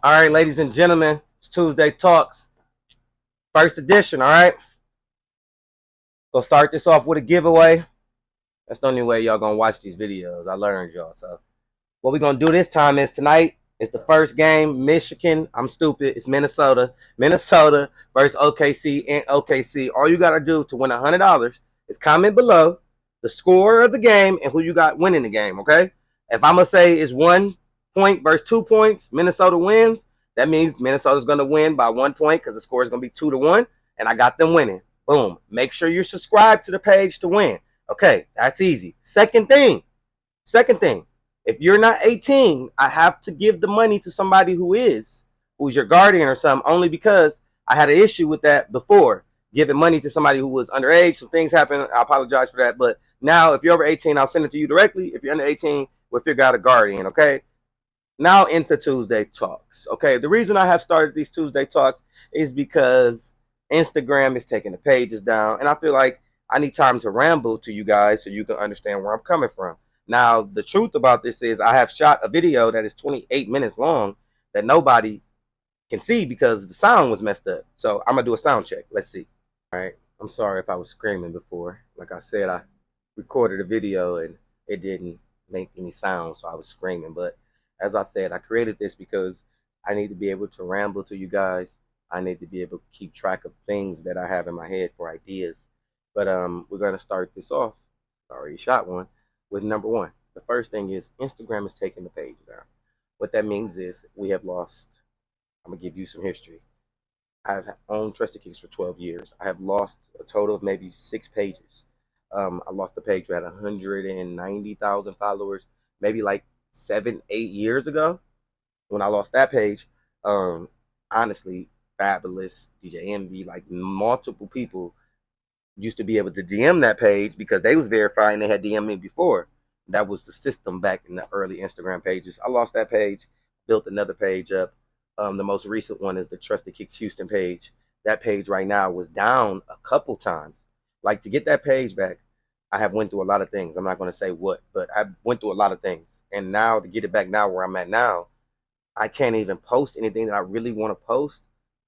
All right, ladies and gentlemen, it's Tuesday Talks, first edition. All right, gonna start this off with a giveaway. That's the only way y'all gonna watch these videos. I learned y'all. So what we're gonna do this time is tonight is the first game. Michigan. I'm stupid. It's Minnesota. Minnesota versus OKC and OKC. All you gotta do to win $100 is comment below the score of the game and who you got winning the game. Okay. If I'm gonna say it's 1 point versus 2 points, Minnesota wins. That means Minnesota's gonna win by 1 point because the score is gonna be 2-1, and I got them winning. Boom. Make sure you're subscribed to the page to win. Okay, that's easy. Second thing, if you're not 18, I have to give the money to somebody who's your guardian or something, only because I had an issue with that before, giving money to somebody who was underage. Some things happened. I apologize for that. But now, if you're over 18, I'll send it to you directly. If you're under 18, we'll figure out a guardian, okay? Now into Tuesday Talks. Okay, the reason I have started these Tuesday Talks is because Instagram is taking the pages down, and I feel like I need time to ramble to you guys so you can understand where I'm coming from. Now, the truth about this is I have shot a video that is 28 minutes long that nobody can see because the sound was messed up. So I'm gonna do a sound check. Let's see. All right. I'm sorry if I was screaming before. Like I said, I recorded a video and it didn't make any sound, so I was screaming. But as I said, I created this because I need to be able to ramble to you guys. I need to be able to keep track of things that I have in my head for ideas. But we're gonna start this off. I already shot one with number one. The first thing is Instagram is taking the page down. What that means is we have lost. I'm gonna give you some history. I've owned Trusted Kicks for 12 years. I have lost a total of maybe 6 pages. I lost the page that had 190,000 followers, maybe like 7, 8 years ago. When I lost that page, um, honestly, Fabulous, DJ Envy, like multiple people used to be able to DM that page because they was verifying they had DM me before. That was the system back in the early Instagram pages. I lost that page, built another page up. The most recent one is the Trusted Kicks Houston page. That page right now was down a couple times. Like to get that page back, I have went through a lot of things. I'm not going to say what, but I went through a lot of things. And now to get it back now where I'm at now, I can't even post anything that I really want to post,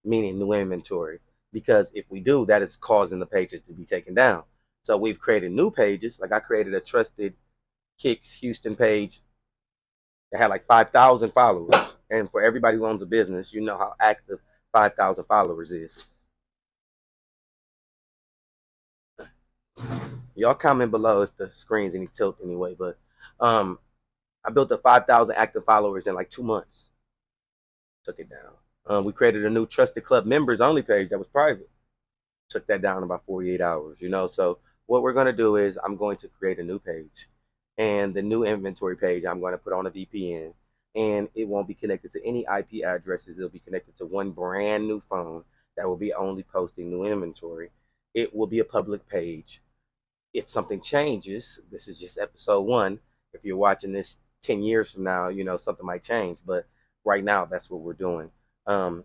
meaning new inventory. Because if we do, that is causing the pages to be taken down. So we've created new pages. Like I created a Trusted Kicks Houston page that had like 5,000 followers. And for everybody who owns a business, you know how active 5,000 followers is. Y'all comment below if the screen's any tilt anyway. But um, I built up 5,000 active followers in like 2 months. Took it down. We created a new Trusted Club members only page that was private. Took that down in about 48 hours, you know. So what we're going to do is I'm going to create a new page, and the new inventory page I'm going to put on a VPN, and it won't be connected to any IP addresses. It'll be connected to one brand new phone that will be only posting new inventory. It will be a public page. If something changes, this is just episode one. If you're watching this 10 years from now, you know something might change, but right now that's what we're doing. um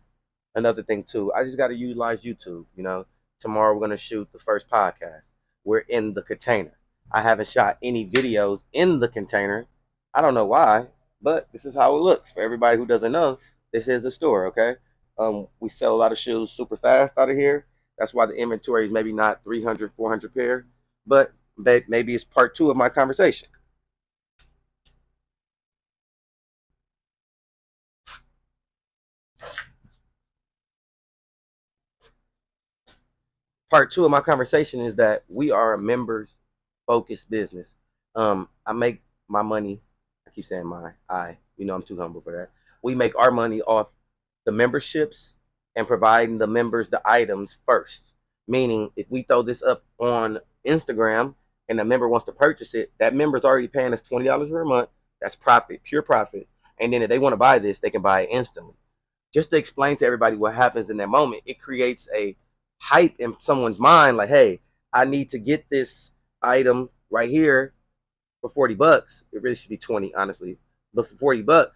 Another thing too, I just got to utilize YouTube. You know, tomorrow we're gonna shoot the first podcast. We're in the container. I haven't shot any videos in the container. I don't know why, but this is how it looks. For everybody who doesn't know, this is a store. Okay, we sell a lot of shoes super fast out of here. That's why the inventory is maybe not 300, 400 pair, but maybe it's part two of my conversation. Part two of my conversation is that we are a members focused business. I make my money. I keep saying you know, I'm too humble for that. We make our money off the memberships and providing the members the items first. Meaning, if we throw this up on Instagram and a member wants to purchase it, that member's already paying us $20 per month. That's profit, pure profit. And then if they want to buy this, they can buy it instantly. Just to explain to everybody what happens in that moment, it creates a hype in someone's mind like, hey, I need to get this item right here for $40. It really should be 20, honestly, but for $40.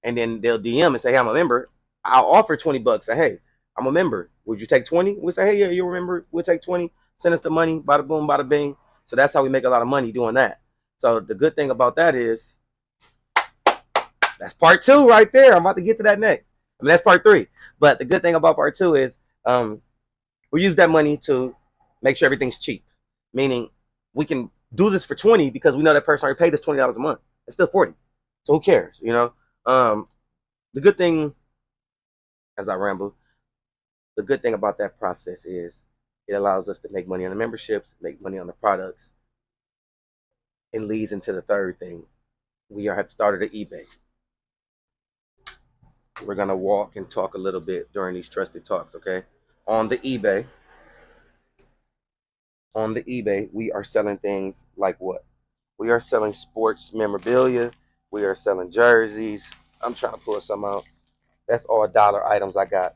And then they'll DM and say, hey, I'm a member. I'll offer $20. Say, hey, I'm a member. Would you take 20? We'll say, hey, yeah, you'll remember. We'll take 20. Send us the money. Bada boom, bada bing. So that's how we make a lot of money doing that. So the good thing about that is that's part two right there. I'm about to get to that next. I mean, that's part three. But the good thing about part two is um, we use that money to make sure everything's cheap. Meaning we can do this for 20 because we know that person already paid us $20 a month. It's still 40. So who cares, you know? The good thing, as I ramble, the good thing about that process is it allows us to make money on the memberships, make money on the products, and leads into the third thing. We have started an eBay. We're gonna walk and talk a little bit during these trusted talks, okay? On the eBay, on the eBay, we are selling things like what? We are selling sports memorabilia. We are selling jerseys. I'm trying to pull some out. That's all dollar items I got.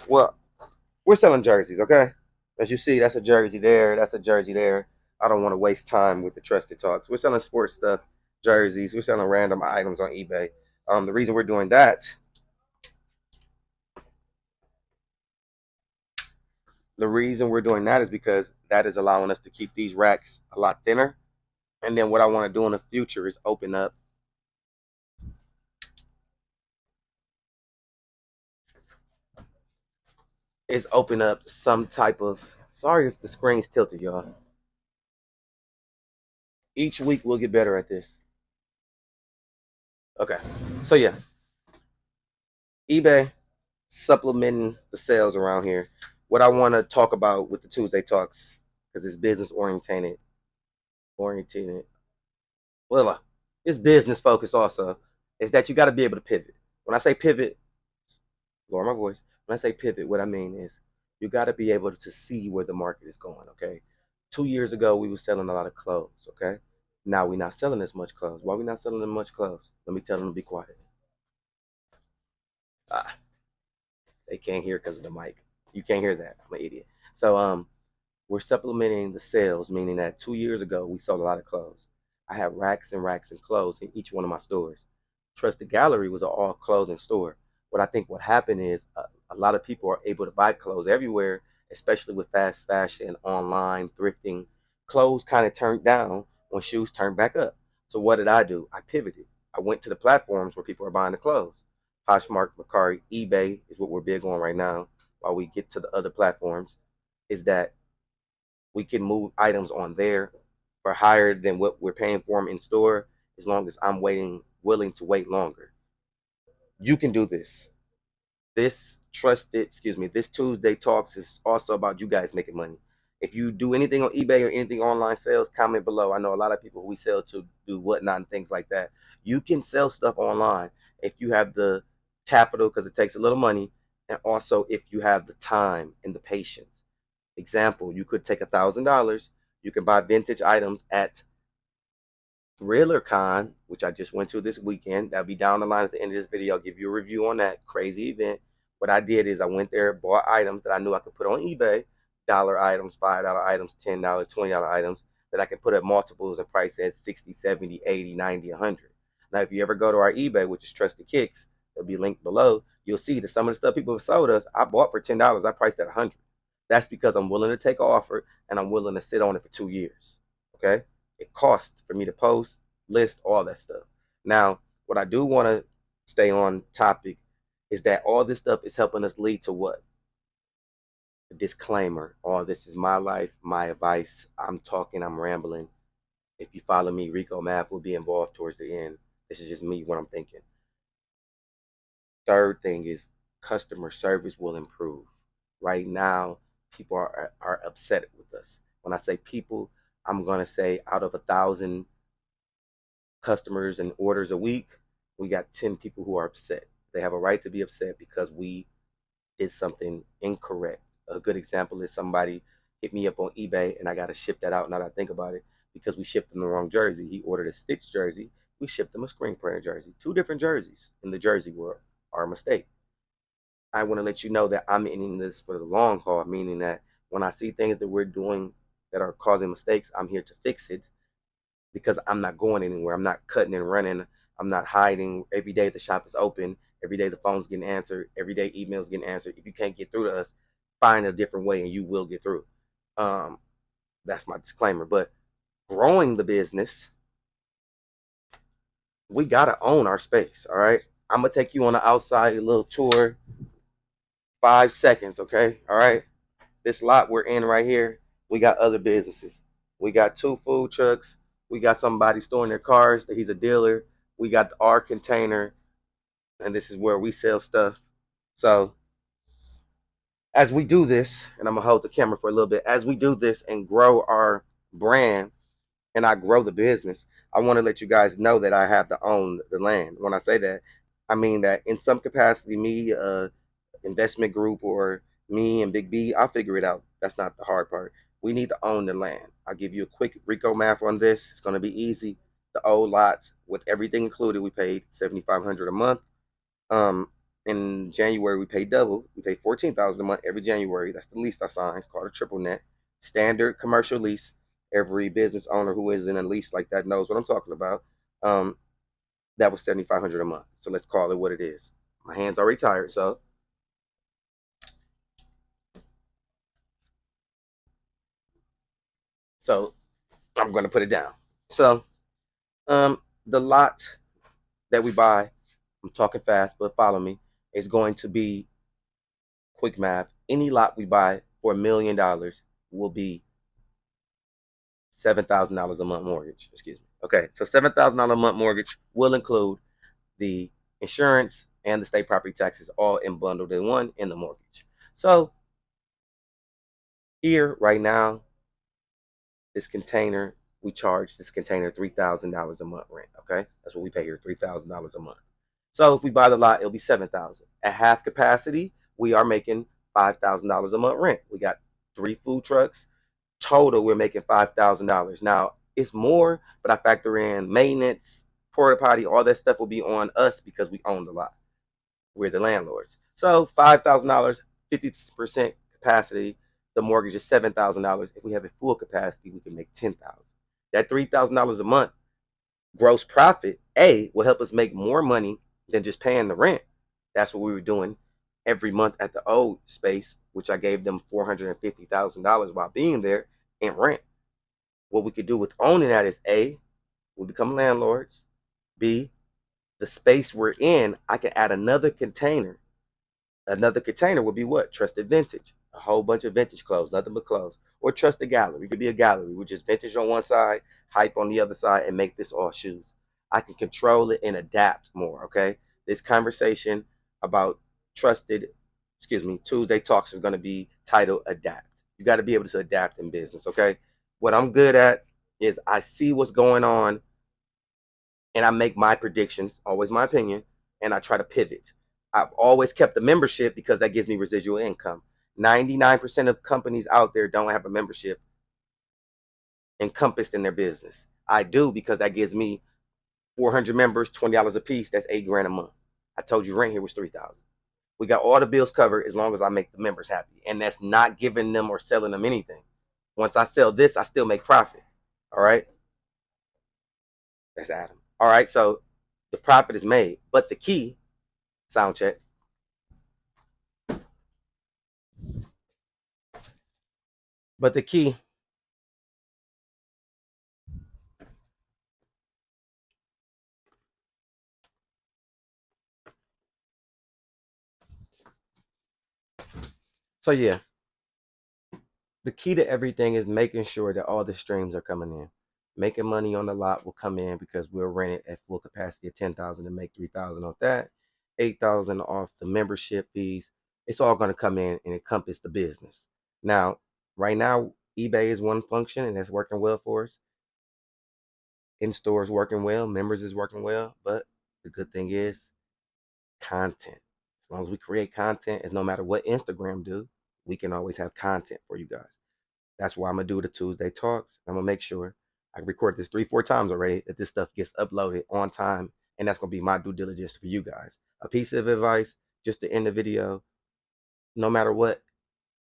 Well, we're selling jerseys, okay? As you see, that's a jersey there. That's a jersey there. I don't want to waste time with the trusted talks. We're selling sports stuff, jerseys. We're selling random items on eBay. The reason we're doing that, is because that is allowing us to keep these racks a lot thinner. And then what I want to do in the future open up some type of. Sorry if the screen's tilted, y'all. Each week we'll get better at this. Okay, so yeah, eBay supplementing the sales around here. What I want to talk about with the Tuesday talks, because it's business oriented. Well, it's business focused also. Is that you got to be able to pivot. When I say pivot, lower my voice. When I say pivot, what I mean is you got to be able to see where the market is going. Okay, 2 years ago we were selling a lot of clothes. Okay, now we're not selling as much clothes. Why are we not selling as much clothes? Let me tell them to be quiet. Ah, they can't hear because of the mic. You can't hear that. I'm an idiot. So we're supplementing the sales, meaning that 2 years ago we sold a lot of clothes. I have racks and racks of clothes in each one of my stores. Trusted Gallery was an all clothing store. What I think what happened is a lot of people are able to buy clothes everywhere, especially with fast fashion, online, thrifting. Clothes kind of turned down when shoes turned back up. So what did I do? I pivoted. I went to the platforms where people are buying the clothes. Poshmark, Mercari, eBay is what we're big on right now. While we get to the other platforms, is that we can move items on there for higher than what we're paying for them in store, as long as I'm willing to wait longer. You can do this. This Tuesday talks is also about you guys making money. If you do anything on eBay or anything online sales, comment below. I know a lot of people who we sell to do whatnot and things like that. You can sell stuff online if you have the capital, because it takes a little money, and also if you have the time and the patience. Example, you could take $1,000. You can buy vintage items at ThrillerCon, which I just went to this weekend. That'll be down the line at the end of this video. I'll give you a review on that crazy event. What I did is I went there, bought items that I knew I could put on eBay, dollar items, $5 items, $10, $20 items that I could put at multiples and price at 60, 70, 80, 90, 100. Now, if you ever go to our eBay, which is Trusted Kicks, it'll be linked below, you'll see that some of the stuff people have sold us, I bought for $10. I priced at 100. That's because I'm willing to take an offer and I'm willing to sit on it for 2 years. Okay? It costs for me to post, list, all that stuff. Now, what I do want to stay on topic is that all this stuff is helping us lead to what? A disclaimer. All this is my life, my advice. I'm talking, I'm rambling. If you follow me, Rico Math will be involved towards the end. This is just me, what I'm thinking. Third thing is customer service will improve. Right now, people are upset with us. When I say people, I'm gonna say out of 1,000 customers and orders a week, we got 10 people who are upset. They have a right to be upset because we did something incorrect. A good example is somebody hit me up on eBay and I got to ship that out now that I think about it, because we shipped him the wrong jersey. He ordered a Stitch jersey. We shipped him a screen printer jersey. Two different jerseys in the jersey world are a mistake. I want to let you know that I'm in this for the long haul, meaning that when I see things that we're doing that are causing mistakes, I'm here to fix it, because I'm not going anywhere. I'm not cutting and running. I'm not hiding. Every day the shop is open. Every day the phone's getting answered. Every day emails getting answered. If you can't get through to us, find a different way and you will get through. Um, that's my disclaimer. But growing the business, we gotta own our space. All right. I'm gonna take you on the outside little tour. 5 seconds, okay? All right. This lot we're in right here, we got other businesses. We got 2 food trucks. We got somebody storing their cars that he's a dealer. We got our container, and this is where we sell stuff. So as we do this, and I'm gonna hold the camera for a little bit, as we do this and grow our brand and I grow the business, I want to let you guys know that I have to own the land. When I say that, I mean that in some capacity, me, investment group, or me and Big B, I'll figure it out. That's not the hard part. We need to own the land. I'll give you a quick Rico math on this. It's going to be easy. The old lots with everything included, we paid $7,500 a month. Um, in January we paid double. We paid $14,000 a month every January. That's the lease I signed. It's called a triple net, standard commercial lease. Every business owner who is in a lease like that knows what I'm talking about. Um, that was $7,500 a month. So let's call it what it is. My hands already tired, so I'm going to put it down. So the lot that we buy, I'm talking fast, but follow me, is going to be quick math. Any lot we buy for $1 million will be $7,000 a month mortgage. Excuse me. Okay, so $7,000 a month mortgage will include the insurance and the state property taxes all in bundled in one in the mortgage. So here right now, this container, we charge this container $3,000 a month rent. Okay, that's what we pay here, $3,000 a month. So if we buy the lot, it'll be $7,000 at half capacity. We are making $5,000 a month rent. We got 3 food trucks. Total, we're making $5,000. Now it's more, but I factor in maintenance, porta potty, all that stuff will be on us because we own the lot. We're the landlords. So $5,000, 50% capacity. The mortgage is $7,000. If we have a full capacity, we can make $10,000. That $3,000 a month gross profit, will help us make more money than just paying the rent. That's what we were doing every month at the old space, which I gave them $450,000 while being there in rent. What we could do with owning that is we become landlords. B, the space we're in, I can add another container. Another container would be what? Trusted Vintage. A whole bunch of vintage clothes, nothing but clothes. Or Trusted Gallery. It could be a gallery, which is vintage on one side, hype on the other side, and make this all shoes. I can control it and adapt more, okay? This conversation about trusted, Tuesday Talks is going to be titled Adapt. You got to be able to adapt in business, okay? What I'm good at is I see what's going on and I make my predictions, always my opinion, and I try to pivot. I've always kept the membership because that gives me residual income. 99% of companies out there don't have a membership encompassed in their business. I do because that gives me 400 members, $20 a piece. That's $8 grand a month. I told you rent here was 3,000. We got all the bills covered as long as I make the members happy, and that's not giving them or selling them anything. Once I sell this, I still make profit. All right, that's Adam. All right, so the profit is made, but the key, sound check. But the key, so yeah, the key to everything is making sure that all the streams are coming in. Making money on the lot will come in because we'll rent it at full capacity of 10,000 and make 3,000 off that, 8,000 off the membership fees. It's all going to come in and encompass the business. Now, right now, eBay is one function and it's working well for us. In stores working well, members is working well, but the good thing is content. As long as we create content, and no matter what Instagram do, we can always have content for you guys. That's why I'm gonna do the Tuesday talks. I'm gonna make sure I record this 3, 4 times already that this stuff gets uploaded on time, and that's gonna be my due diligence for you guys. A piece of advice, just to end the video: no matter what,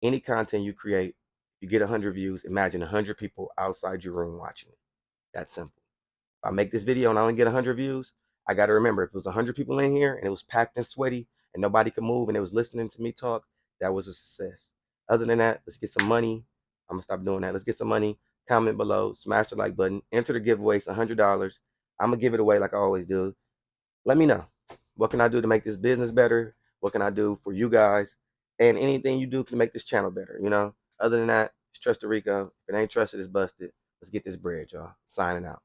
any content you create, you get 100 views. Imagine 100 people outside your room watching it. That's simple. If I make this video and I only get 100 views, I got to remember if it was 100 people in here and it was packed and sweaty and nobody could move and they was listening to me talk, that was a success. Other than that, let's get some money. I'm gonna stop doing that. Let's get some money. Comment below, smash the like button, enter the giveaway. It's $100. I'm gonna give it away like I always do. Let me know. What can I do to make this business better? What can I do for you guys? And anything you do to make this channel better, you know? Other than that, it's Trust Rico. If it ain't trusted, it's busted. Let's get this bread, y'all. Signing out.